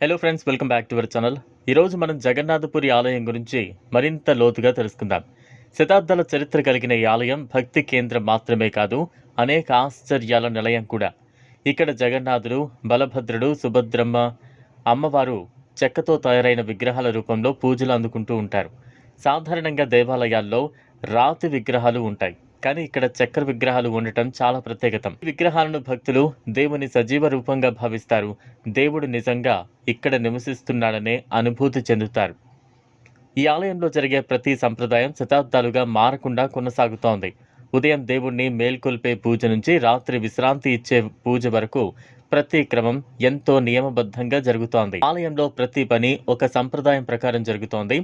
Hello friends, welcome back to our channel. ఈరోజు మనం జగన్నాథపురి ఆలయం గురించి మరింత లోతుగా తెలుసుకుందాం. శతాబ్దాల చరిత్ర కలిగిన ఈ ఆలయం భక్తి కేంద్రం మాత్రమే కాదు, అనేక ఆశ్చర్యాల నిలయం కూడా. ఇక్కడ జగన్నాథుడు, బలభద్రుడు, సుభద్రమ్మ, అమ్మవారు చెక్కతో తయారైన విగ్రహాల రూపంలో పూజలు అందుకుంటూ ఉంటారు. సాధారణంగా దేవాలయాల్లో రాతి విగ్రహాలు ఉంటాయి, కానీ ఇక్కడ చక్కెర విగ్రహాలు ఉండటం చాలా ప్రత్యేకతం. ఈ విగ్రహాలను భక్తులు దేవుని సజీవ రూపంగా భావిస్తారు. దేవుడు నిజంగా ఇక్కడ నివసిస్తున్నాడనే అనుభూతి చెందుతారు. ఈ ఆలయంలో జరిగే ప్రతి సంప్రదాయం శతాబ్దాలుగా మారకుండా కొనసాగుతోంది. ఉదయం దేవుణ్ణి మేల్కొల్పే పూజ నుంచి రాత్రి విశ్రాంతి ఇచ్చే పూజ వరకు ప్రతి క్రమం ఎంతో నియమబద్ధంగా జరుగుతోంది. ఆలయంలో ప్రతి పని ఒక సంప్రదాయం ప్రకారం జరుగుతోంది.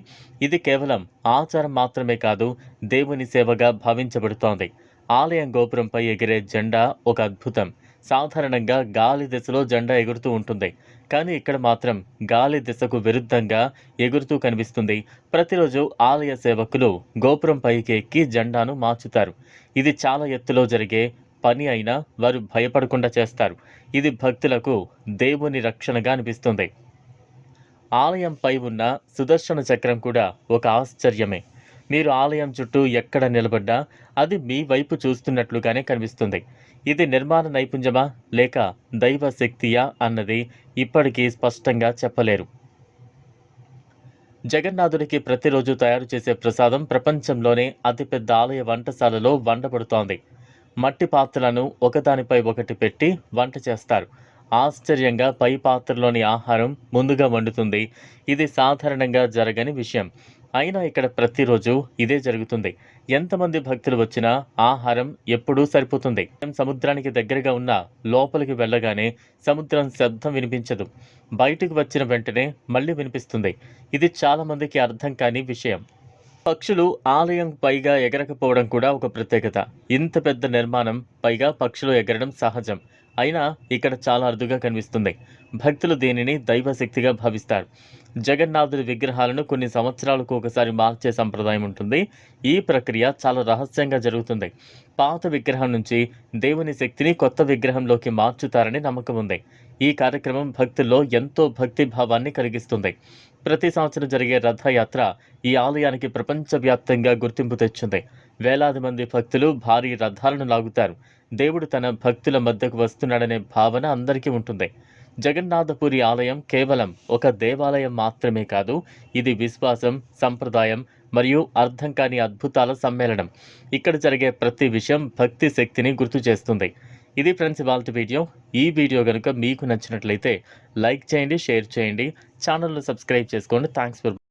ఇది కేవలం ఆచారం మాత్రమే కాదు, దేవుని సేవగా భావించబడుతోంది. ఆలయం గోపురంపై ఎగిరే జెండా ఒక అద్భుతం. సాధారణంగా గాలి దిశలో జెండా ఎగురుతూ ఉంటుంది, కానీ ఇక్కడ మాత్రం గాలి దిశకు విరుద్ధంగా ఎగురుతూ కనిపిస్తుంది. ప్రతిరోజు ఆలయ సేవకులు గోపురం పైకి ఎక్కి జెండాను మార్చుతారు. ఇది చాలా ఎత్తులో జరిగే పని అయినా వారు భయపడకుండా చేస్తారు. ఇది భక్తులకు దేవుని రక్షణగా అనిపిస్తుంది. ఆలయంపై ఉన్న సుదర్శన చక్రం కూడా ఒక ఆశ్చర్యమే. మీరు ఆలయం చుట్టూ ఎక్కడ నిలబడ్డా అది మీ వైపు చూస్తున్నట్లుగానే కనిపిస్తుంది. ఇది నిర్మాణ నైపుణ్యమా లేక దైవ శక్తియా అన్నది ఇప్పటికీ స్పష్టంగా చెప్పలేరు. జగన్నాథుడికి ప్రతిరోజు తయారు చేసే ప్రసాదం ప్రపంచంలోనే అతిపెద్ద ఆలయ వంటశాలలో వండబడుతోంది. మట్టి పాత్రలను ఒకదానిపై ఒకటి పెట్టి వంట చేస్తారు. ఆశ్చర్యంగా పై పాత్రలోని ఆహారం ముందుగా వండుతుంది. ఇది సాధారణంగా జరగని విషయం, అయినా ఇక్కడ ప్రతిరోజు ఇదే జరుగుతుంది. ఎంతమంది భక్తులు వచ్చినా ఆహారం ఎప్పుడూ సరిపోతుంది. సముద్రానికి దగ్గరగా ఉన్న లోపలికి వెళ్ళగానే సముద్రం శబ్దం వినిపించదు, బయటకు వచ్చిన వెంటనే మళ్ళీ వినిపిస్తుంది. ఇది చాలా మందికి అర్థం కాని విషయం. పక్షులు ఆలయం పైగా ఎగరకపోవడం కూడా ఒక ప్రత్యేకత. ఇంత పెద్ద నిర్మాణం పైగా పక్షులు ఎగరడం సహజం, అయినా ఇక్కడ చాలా అరుదుగా కనిపిస్తుంది. భక్తులు దీనిని దైవశక్తిగా భావిస్తారు. జగన్నాథుడి విగ్రహాలను కొన్ని సంవత్సరాలకు ఒకసారి మార్చే సంప్రదాయం ఉంటుంది. ఈ ప్రక్రియ చాలా రహస్యంగా జరుగుతుంది. పాత విగ్రహం నుంచి దేవుని శక్తిని కొత్త విగ్రహంలోకి మార్చుతారని నమ్మకం ఉంది. ఈ కార్యక్రమం భక్తుల్లో ఎంతో భక్తి భావాన్ని కలిగిస్తుంది. ప్రతి సంవత్సరం జరిగే రథయాత్ర ఈ ఆలయానికి ప్రపంచవ్యాప్తంగా గుర్తింపు తెచ్చింది. వేలాది మంది భక్తులు భారీ రథాలను లాగుతారు. దేవుడు తన భక్తుల మధ్యకు వస్తున్నాడనే భావన అందరికీ ఉంటుంది. జగన్నాథపురి ఆలయం కేవలం ఒక దేవాలయం మాత్రమే కాదు, ఇది విశ్వాసం, సంప్రదాయం మరియు అర్థం కాని అద్భుతాల సమ్మేళనం. ఇక్కడ జరిగే ప్రతి విషయం భక్తి శక్తిని గుర్తు చేస్తుంది. ఇది ఫ్రెండ్స్ ఇవాల్టి వీడియో. ఈ వీడియో కనుక మీకు నచ్చినట్లయితే లైక్ చేయండి, షేర్ చేయండి, ఛానల్ను సబ్స్క్రైబ్ చేసుకోండి. Thanks for